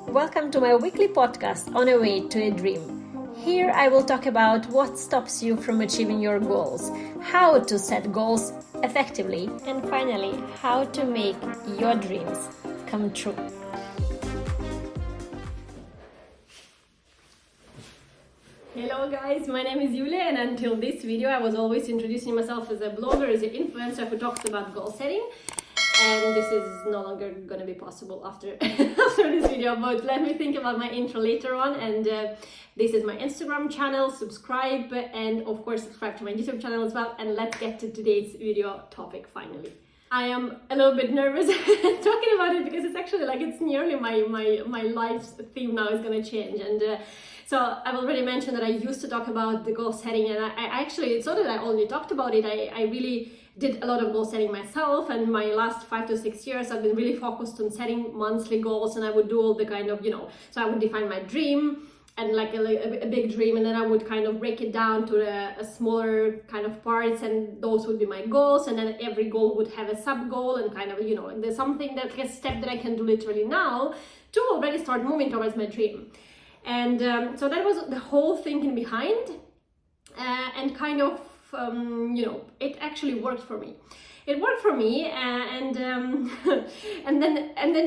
Welcome to my weekly podcast on a way to a dream. Here I will talk about what stops you from achieving your goals, how to set goals effectively, and finally, how to make your dreams come true. Hello guys, my name is Iuliia, and until this video I was always introducing myself as a blogger, as an influencer who talks about goal setting. And this is no longer going to be possible after this video, but let me think about my intro later on. And this is my Instagram channel. Subscribe, and of course subscribe to my YouTube channel as well. And let's get to today's video topic finally. I am a little bit nervous talking about it because it's actually like it's nearly my life's theme now is going to change. And so I've already mentioned that I used to talk about the goal setting, and I actually, it's not that I only talked about it, I really did a lot of goal setting myself, and my last 5 to 6 years I've been really focused on setting monthly goals, and I would do all the kind of, so I would define my dream and like a big dream, and then I would kind of break it down to a smaller kind of parts, and those would be my goals, and then every goal would have a sub goal, and kind of, like there's something that like a step that I can do literally now to already start moving towards my dream. And so that was the whole thinking behind, and kind of it actually worked for me. It worked for me, and then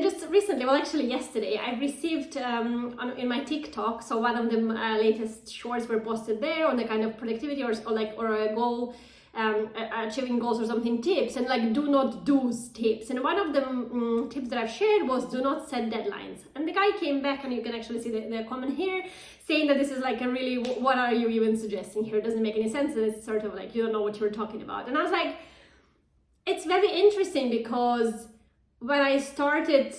just recently, well, actually yesterday, I received in my TikTok. So one of the latest shorts were posted there on the kind of productivity or a goal, achieving goals or something tips, and like do not do's tips. And one of the tips that I've shared was do not set deadlines. And the guy came back, and you can actually see the comment here, saying that this is like a really, what are you even suggesting here? It doesn't make any sense. And it's sort of like, you don't know what you're talking about. And I was like, it's very interesting, because when I started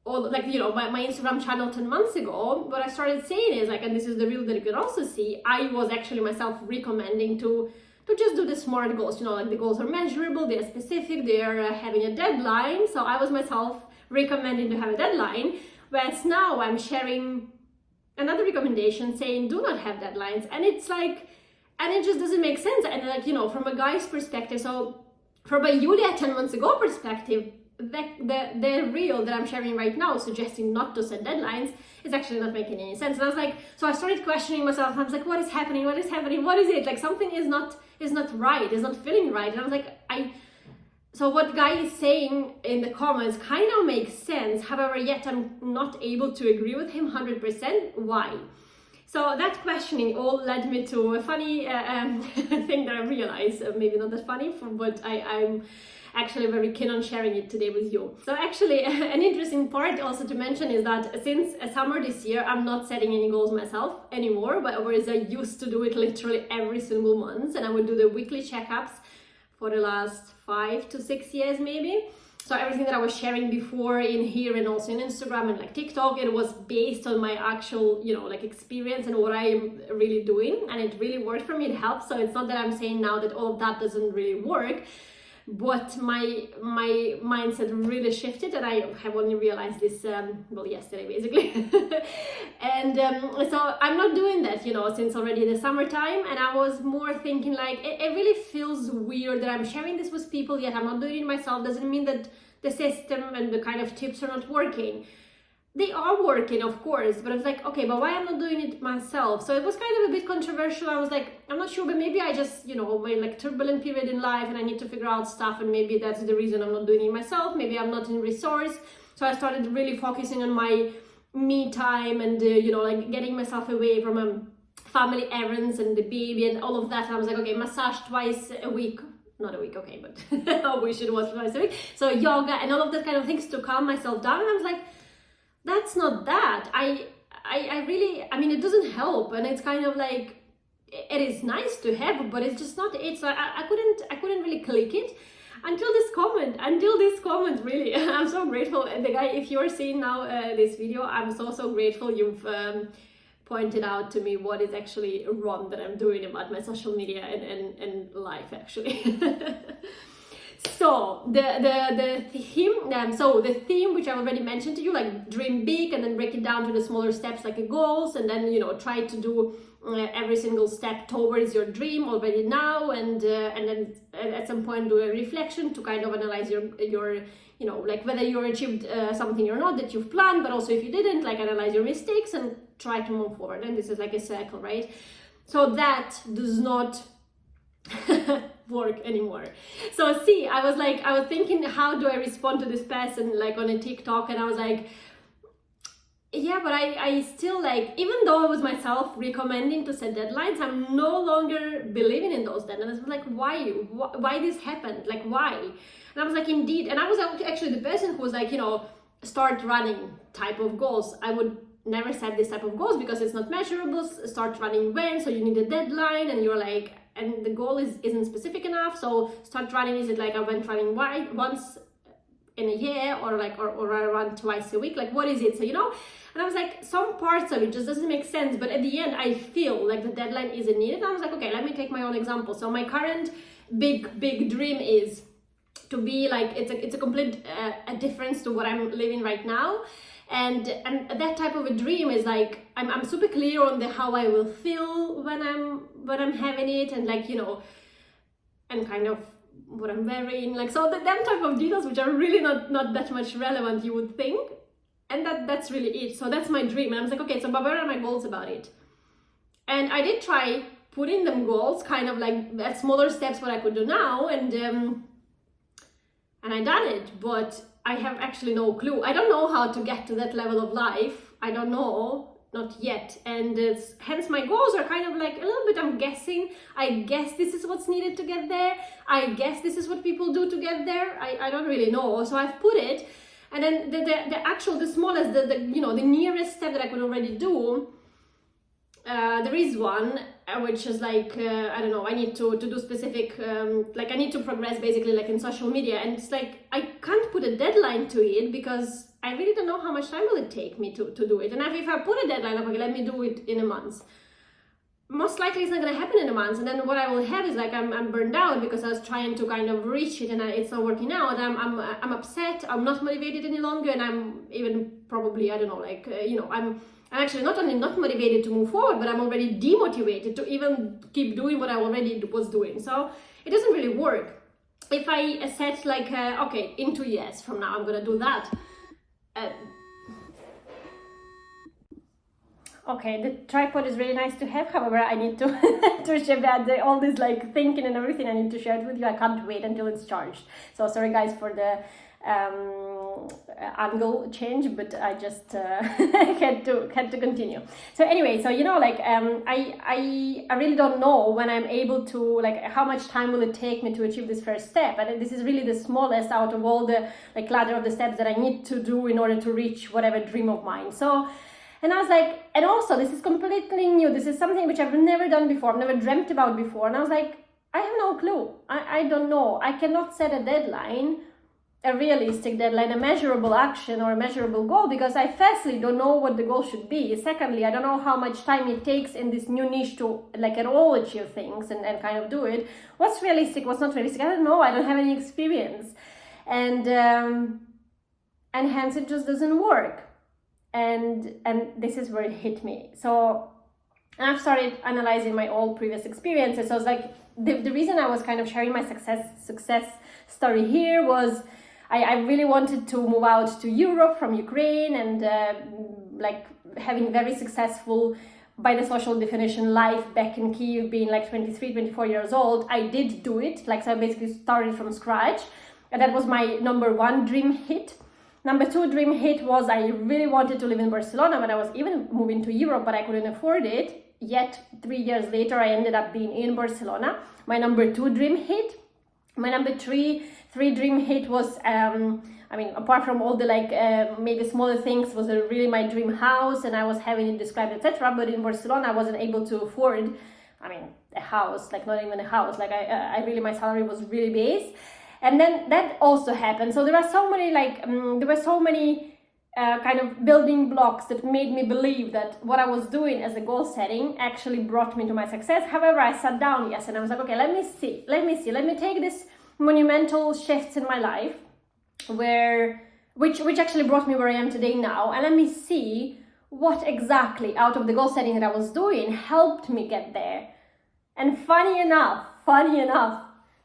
my Instagram channel 10 months ago, what I started saying is like, and this is the reel that you can also see, I was actually myself recommending to just do the SMART goals, like the goals are measurable, they're specific, they're having a deadline. So I was myself recommending to have a deadline, whereas now I'm sharing another recommendation saying do not have deadlines. And it's like, and it just doesn't make sense. And like, from a guy's perspective, so from a Iuliia 10 months ago perspective, the reel that I'm sharing right now suggesting not to set deadlines is actually not making any sense. And I was like, so I started questioning myself. I was like, what is happening? What is happening? What is it? Like something is not right, is not feeling right. And I was like, so what guy is saying in the comments kind of makes sense. However, yet I'm not able to agree with him 100%. Why? So that questioning all led me to a funny thing that I realized, maybe not that funny, but I'm actually very keen on sharing it today with you. So actually an interesting part also to mention is that since summer this year, I'm not setting any goals myself anymore, but whereas I used to do it literally every single month, and I would do the weekly checkups for the last 5 to 6 years maybe. So everything that I was sharing before in here and also in Instagram and like TikTok, it was based on my actual, experience and what I'm really doing. And it really worked for me, it helps. So it's not that I'm saying now that all of that doesn't really work, but my mindset really shifted, and I have only realized this, yesterday basically. And so I'm not doing that, since already the summertime, and I was more thinking like, it really feels weird that I'm sharing this with people, yet I'm not doing it myself. Doesn't mean that the system and the kind of tips are not working. They are working, of course, but I was like, okay, but why I'm not doing it myself? So it was kind of a bit controversial. I was like, I'm not sure, but maybe I just, my like turbulent period in life, and I need to figure out stuff, and maybe that's the reason I'm not doing it myself. Maybe I'm not in resource. So I started really focusing on my me time and, getting myself away from family errands and the baby and all of that. And I was like, okay, massage twice a week. Not a week, okay, but I wish it was twice a week. So yoga and all of that kind of things to calm myself down. And I was like, that's not that. I really, it doesn't help, and it's kind of like, it is nice to have, but it's just not, it's like, I couldn't really click it until this comment, really. I'm so grateful. And the guy, if you're seeing now this video, I'm so grateful you've pointed out to me what is actually wrong that I'm doing about my social media and life actually. So the theme which I already mentioned to you, like dream big and then break it down to the smaller steps like goals, and then try to do every single step towards your dream already now, and then at some point do a reflection to kind of analyze your you know, like whether you achieved something or not that you've planned, but also if you didn't, like analyze your mistakes and try to move forward. And this is like a circle, right? So that does not work anymore. So see, I was thinking, how do I respond to this person like on a TikTok? And I was like, yeah, but I still, like, even though I was myself recommending to set deadlines, I'm no longer believing in those deadlines. I was like, why this happened? Like, why? And I was like, indeed. And I was actually the person who was like, you know, start running type of goals. I would never set this type of goals because it's not measurable. Start running when? So you need a deadline, and you're like, and the goal isn't specific enough. So start running, is it like I went running once in a year, or like or I run twice a week? Like, what is it? So, you know, and I was like, some parts of it just doesn't make sense, but at the end I feel like the deadline isn't needed. And I was like, okay, let me take my own example. So my current big dream is to be like, it's a complete a difference to what I'm living right now. And that type of a dream is like, I'm super clear on the how I will feel when I'm having it, and like, you know, and kind of what I'm wearing, like, so them type of details which are really not that much relevant, you would think. And that's really it. So that's my dream. And I was like, okay, so but where are my goals about it? And I did try putting them goals, kind of like at smaller steps what I could do now, and I done it, but I have actually no clue. I don't know how to get to that level of life. I don't know, not yet. And hence my goals are kind of like a little bit, I'm guessing. I guess this is what's needed to get there. I guess this is what people do to get there. I don't really know. So I've put it. And then the smallest, you know, the nearest step that I could already do, there is one, which is like, I don't know, I need to do specific, like I need to progress basically like in social media. And it's like, I can't put a deadline to it because I really don't know how much time will it take me to do it. And if I put a deadline, like, okay, let me do it in a month, most likely it's not going to happen in a month. And then what I will have is like, I'm burned out because I was trying to kind of reach it and it's not working out. I'm upset, I'm not motivated any longer, and I'm even probably, I don't know, like, you know, I'm actually not only not motivated to move forward, but I'm already demotivated to even keep doing what I already was doing. So it doesn't really work. If I set like, okay, in 2 years from now, I'm gonna do that. Okay, the tripod is really nice to have. However, I need to to share that all this like thinking and everything. I need to share it with you. I can't wait until it's charged. So sorry guys for the angle change, but I just had to continue. So anyway, so you know, like I really don't know when I'm able to, like, how much time will it take me to achieve this first step, and this is really the smallest out of all the like ladder of the steps that I need to do in order to reach whatever dream of mine. So. And I was like, and also this is completely new. This is something which I've never done before. I've never dreamt about before. And I was like, I have no clue. I don't know. I cannot set a deadline, a realistic deadline, a measurable action or a measurable goal, because I firstly don't know what the goal should be. Secondly, I don't know how much time it takes in this new niche to like at all achieve things and kind of do it. What's realistic, what's not realistic? I don't know. I don't have any experience. And hence it just doesn't work. And this is where it hit me. So I've started analyzing my old previous experiences. So I was like, the reason I was kind of sharing my success story here was I really wanted to move out to Europe from Ukraine, and like having very successful, by the social definition, life back in Kyiv, being like 23, 24 years old. I did do it. Like, so I basically started from scratch, and that was my number one dream hit. Number two dream hit was I really wanted to live in Barcelona, but I was even moving to Europe, but I couldn't afford it. Yet 3 years later, I ended up being in Barcelona. My number two dream hit. My number three dream hit was, I mean, apart from all the like maybe smaller things, was really my dream house, and I was having it described, etc. But in Barcelona, I wasn't able to afford, I mean, a house, like not even a house. Like I really, my salary was really base. And then that also happened. So there are so many kind of building blocks that made me believe that what I was doing as a goal setting actually brought me to my success. However, I sat down, and I was like, okay, let me see, take this monumental shifts in my life, which actually brought me where I am today now, and let me see what exactly out of the goal setting that I was doing helped me get there. And funny enough,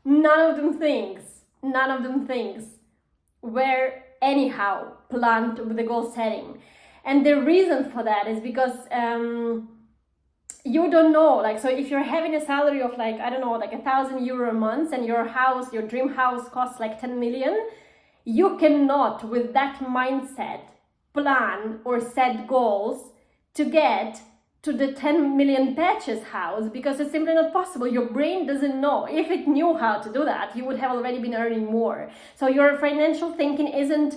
none of them things were anyhow planned with the goal setting. And the reason for that is because you don't know, like, so if you're having a salary of like, I don't know, like €1,000 a month, and your house, your dream house costs like 10 million, you cannot, with that mindset, plan or set goals to get to the 10 million patches house, because it's simply not possible. Your brain doesn't know. If it knew how to do that, you would have already been earning more. So your financial thinking isn't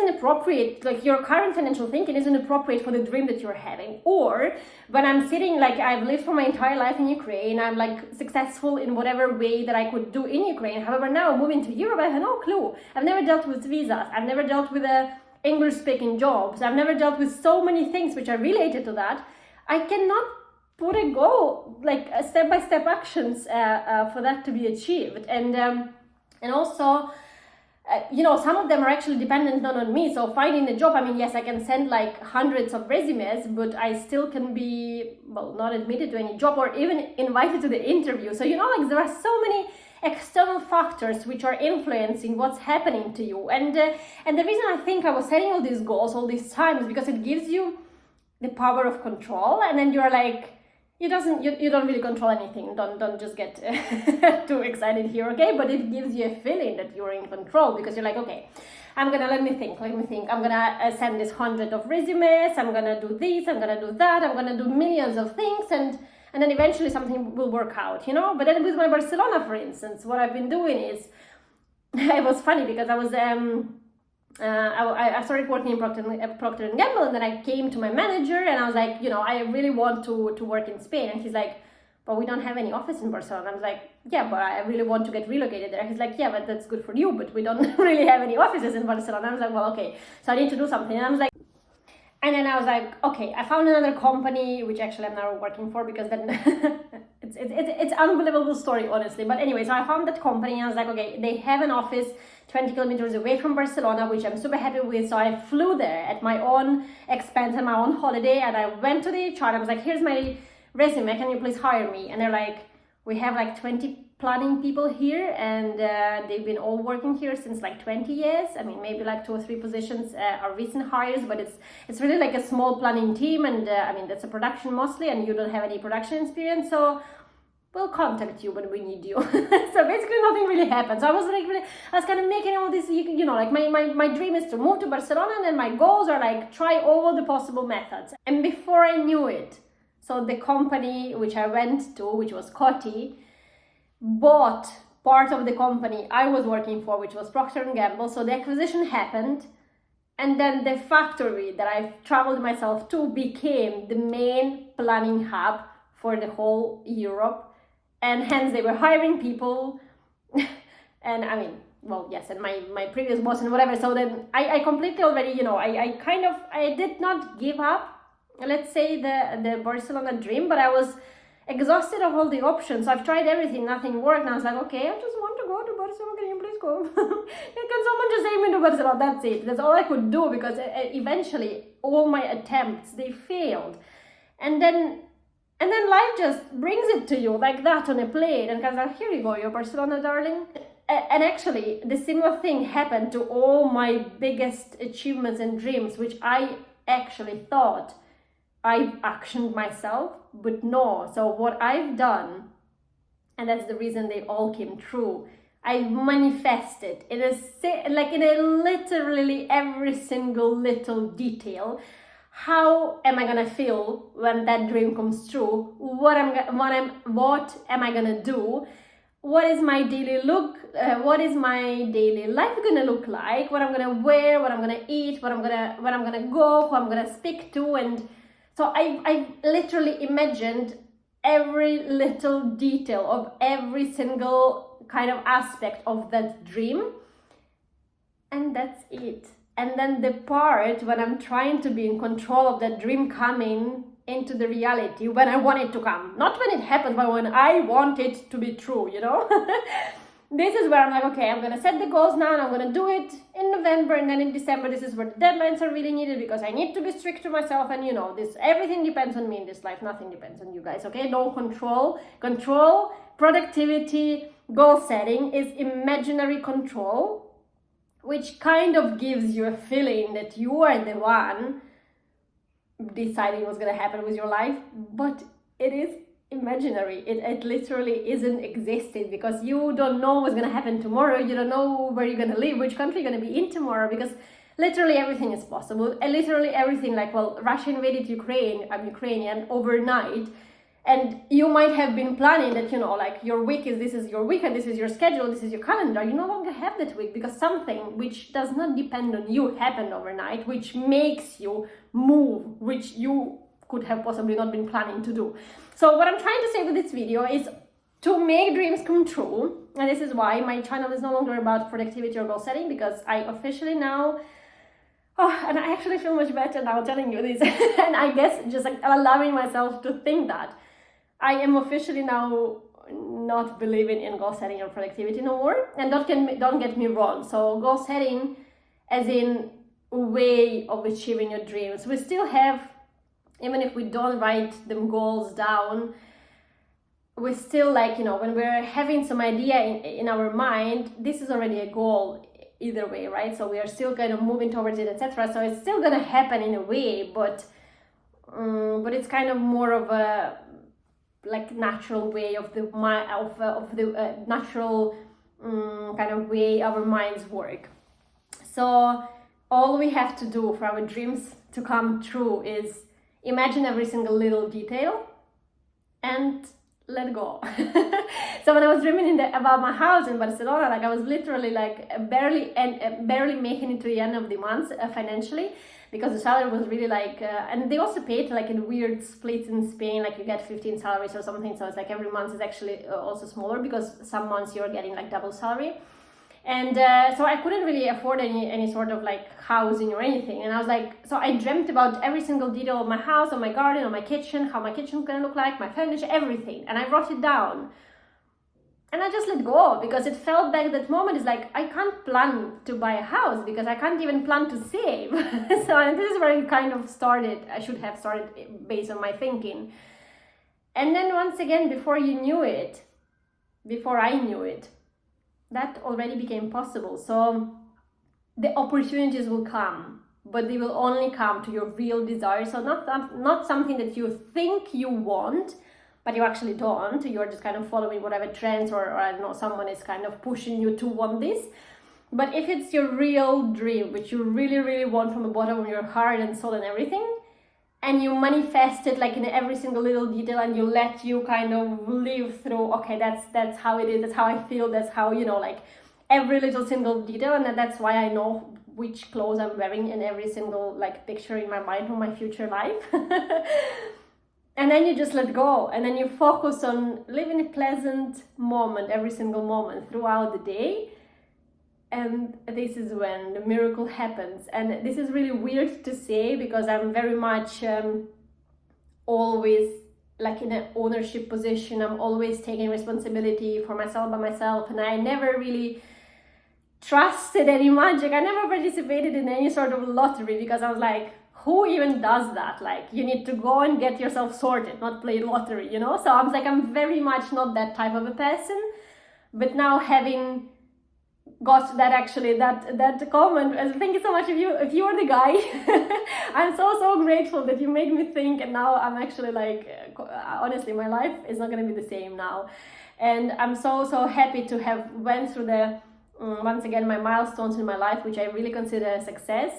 appropriate, like your current financial thinking isn't appropriate for the dream that you're having. Or when I'm sitting, like, I've lived for my entire life in Ukraine, I'm like successful in whatever way that I could do in Ukraine. However, now moving to Europe, I have no clue. I've never dealt with visas. I've never dealt with English speaking jobs. I've never dealt with so many things which are related to that. I cannot put a goal, like step-by-step actions for that to be achieved. And also, some of them are actually dependent not on me. So finding a job, I mean, yes, I can send like hundreds of resumes, but I still can be, well, not admitted to any job or even invited to the interview. So, like, there are so many external factors which are influencing what's happening to you. And the reason I think I was setting all these goals all this time is because it gives you the power of control. And then you're like, you don't really control anything. Don't just get too excited here, okay? But it gives you a feeling that you're in control, because you're like, okay, let me think. I'm gonna send this 100 of resumes. I'm gonna do this. I'm gonna do that. I'm gonna do millions of things, and then eventually something will work out, But then with my Barcelona, for instance, what I've been doing is, it was funny because I was I started working in Procter & Gamble, and then I came to my manager and I was like, I really want to work in Spain. And he's like, but we don't have any office in Barcelona. I was like, yeah, but I really want to get relocated there. He's like, yeah, but that's good for you, but we don't really have any offices in Barcelona. I was like, well, okay, so I need to do something. And I was like, okay, I found another company, which actually I'm now working for, because then it's unbelievable story, honestly. But anyway, so I found that company and I was like, okay, they have an office 20 kilometers away from Barcelona, which I'm super happy with. So I flew there at my own expense and my own holiday, and I went to the HR. I was like, here's my resume, can you please hire me? And they're like, we have like 20 planning people here, and they've been all working here since like 20 years. I mean, maybe like 2 or 3 positions are recent hires, but it's really like a small planning team, and I mean, that's a production mostly, and you don't have any production experience, so we'll contact you when we need you. So basically nothing really happened. So I was kind of making all this, like my dream is to move to Barcelona, and then my goals are like try all the possible methods. And before I knew it, so the company which I went to, which was Coty, bought part of the company I was working for, which was Procter & Gamble. So the acquisition happened, and then the factory that I traveled myself to became the main planning hub for the whole Europe, and hence they were hiring people. And I mean, well, yes, and my previous boss and whatever. So then I completely already, I did not give up, let's say, the Barcelona dream, but I was exhausted of all the options. So I've tried everything, nothing worked, and I was like, okay, I just want to go to Barcelona, can you please go? Can someone just take me to Barcelona? That's it. That's all I could do, because eventually all my attempts, they failed. And then life just brings it to you like that on a plate, and kind of like, here you go, you're Barcelona, darling. And actually, the similar thing happened to all my biggest achievements and dreams, which I actually thought I've actioned myself, but no. So what I've done, and that's the reason they all came true, I manifested in a literally every single little detail. How am I gonna feel when that dream comes true? What am I gonna do? What is my daily look? What is my daily life gonna look like? What I'm gonna wear? What I'm gonna eat? Where I'm gonna go? Who I'm gonna speak to? And so I literally imagined every little detail of every single kind of aspect of that dream, and that's it. And then the part when I'm trying to be in control of that dream coming into the reality, when I want it to come, not when it happens, but when I want it to be true, This is where I'm like, okay, I'm gonna set the goals now, and I'm gonna do it in November, and then in December, this is where the deadlines are really needed, because I need to be strict to myself, and everything depends on me in this life, nothing depends on you guys, okay? No control, productivity, goal setting is imaginary control, which kind of gives you a feeling that you are the one deciding what's going to happen with your life, but it is imaginary. It literally isn't existing, because you don't know what's going to happen tomorrow. You don't know where you're going to live, which country you're going to be in tomorrow, because literally everything is possible. And literally everything, like, well, Russia invaded Ukraine, I'm Ukrainian, overnight. And you might have been planning that, you know, like your week is, this is your weekend, this is your schedule, this is your calendar. You no longer have that week because something which does not depend on you happened overnight, which makes you move, which you could have possibly not been planning to do. So what I'm trying to say with this video is to make dreams come true. And this is why my channel is no longer about productivity or goal setting, because I officially now, and I actually feel much better now telling you this. And I guess just like allowing myself to think that I am officially now not believing in goal setting or productivity no more. And don't get me wrong. So goal setting as in a way of achieving your dreams. We still have, even if we don't write them goals down, we still, like, you know, when we're having some idea in our mind, this is already a goal either way, right? So we are still kind of moving towards it, etc. So it's still gonna happen in a way, but it's kind of more of a like natural way of the natural kind of way our minds work. So all we have to do for our dreams to come true is imagine every single little detail and let go. So when I was dreaming about my house in Barcelona, like I was literally like barely making it to the end of the month financially, because the salary was really like, and they also paid like in weird splits in Spain, like you get 15 salaries or something. So it's like every month is actually also smaller, because some months you're getting like double salary. And so I couldn't really afford any sort of like housing or anything. And I was like, so I dreamt about every single detail of my house, of my garden, of my kitchen, how my kitchen's gonna look like, my furniture, everything. And I wrote it down. And I just let go, because it felt back that moment is like, I can't plan to buy a house because I can't even plan to save. So this is where it kind of started. I should have started based on my thinking. And then once again, before I knew it, that already became possible. So the opportunities will come, but they will only come to your real desire. So not something that you think you want, but you actually don't. You're just kind of following whatever trends or I don't know, someone is kind of pushing you to want this. But if it's your real dream, which you really, really want from the bottom of your heart and soul and everything, and you manifest it like in every single little detail, and you let you kind of live through, okay, that's how it is, that's how I feel, that's how, you know, like every little single detail. And that's why I know which clothes I'm wearing in every single like picture in my mind of my future life. And then you just let go, and then you focus on living a pleasant moment, every single moment throughout the day. And this is when the miracle happens. And this is really weird to say, because I'm very much always like in an ownership position. I'm always taking responsibility for myself by myself, and I never really trusted any magic. I never participated in any sort of lottery, because I was like, who even does that? Like, you need to go and get yourself sorted, not play lottery, you know? So I was like, I'm very much not that type of a person. But now having got that, actually that comment, thank you so much if you are the guy. I'm so grateful that you made me think, and now I'm actually like, honestly, my life is not going to be the same now. And I'm so happy to have went through the once again my milestones in my life, which I really consider a success.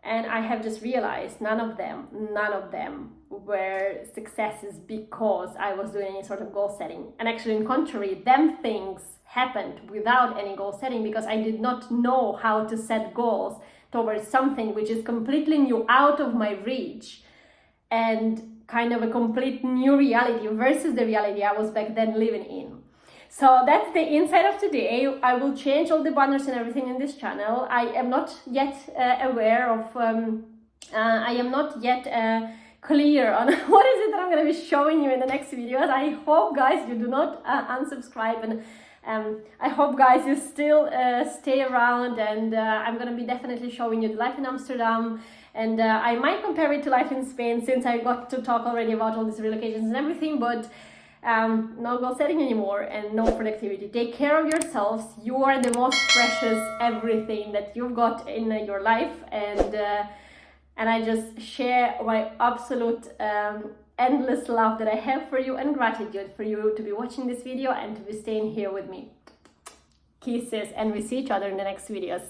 And I have just realized none of them were successes because I was doing any sort of goal setting. And actually, in contrary, them things happened without any goal setting, because I did not know how to set goals towards something which is completely new, out of my reach, and kind of a complete new reality versus the reality I was back then living in. So that's the insight of today. I will change all the banners and everything in this channel. I am not yet aware of, I am not yet clear on what is it that I'm going to be showing you in the next videos. I hope, guys, you do not unsubscribe, and I hope, guys, you still stay around, and I'm going to be definitely showing you the life in Amsterdam, and I might compare it to life in Spain, since I got to talk already about all these relocations and everything, but no goal setting anymore, and no productivity. Take care of yourselves. You are the most precious everything that you've got in your life, and I just share my absolute endless love that I have for you, and gratitude for you to be watching this video and to be staying here with me. Kisses, and we see each other in the next videos.